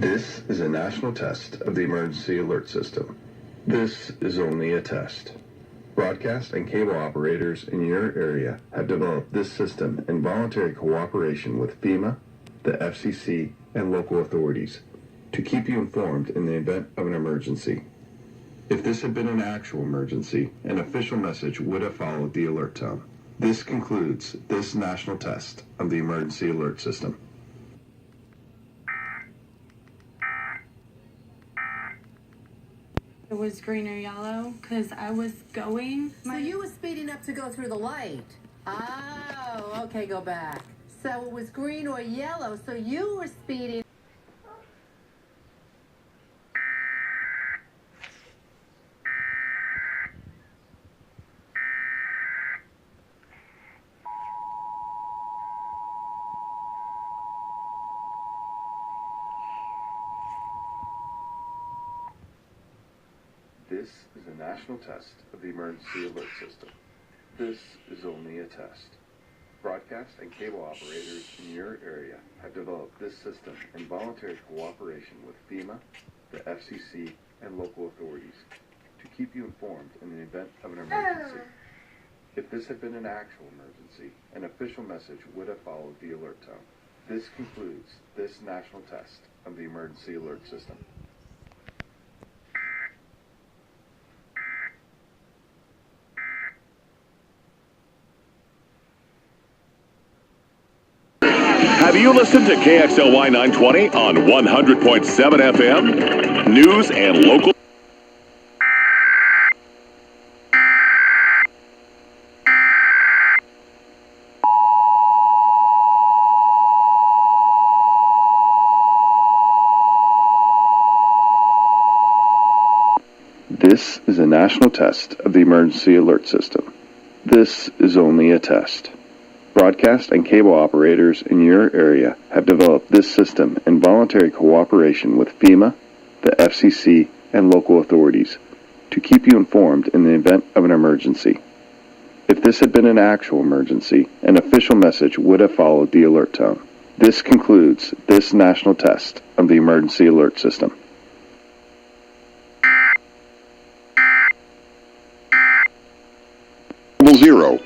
This is a national test of the emergency alert system. This is only a test. Broadcast and cable operators in your area have developed this system in voluntary cooperation with FEMA, the FCC, and local authorities to keep you informed in the event of an emergency. If this had been an actual emergency, an official message would have followed the alert tone. This concludes this national test of the emergency alert system. It was green or yellow because I was going. So you were speeding up to go through the light. Oh, okay, go back. So it was green or yellow, so you were speeding. This is a national test of the emergency alert system. This is only a test. Broadcast and cable operators in your area have developed this system in voluntary cooperation with FEMA, the FCC, and local authorities to keep you informed in the event of an emergency. If this had been an actual emergency, an official message would have followed the alert tone. This concludes this national test of the emergency alert system. Have you listened to KXLY 920 on 100.7 FM? News and local. This is a national test of the emergency alert system. This is only a test. Broadcast and cable operators in your area have developed this system in voluntary cooperation with FEMA, the FCC, and local authorities to keep you informed in the event of an emergency. If this had been an actual emergency, an official message would have followed the alert tone. This concludes this national test of the emergency alert system. Zero.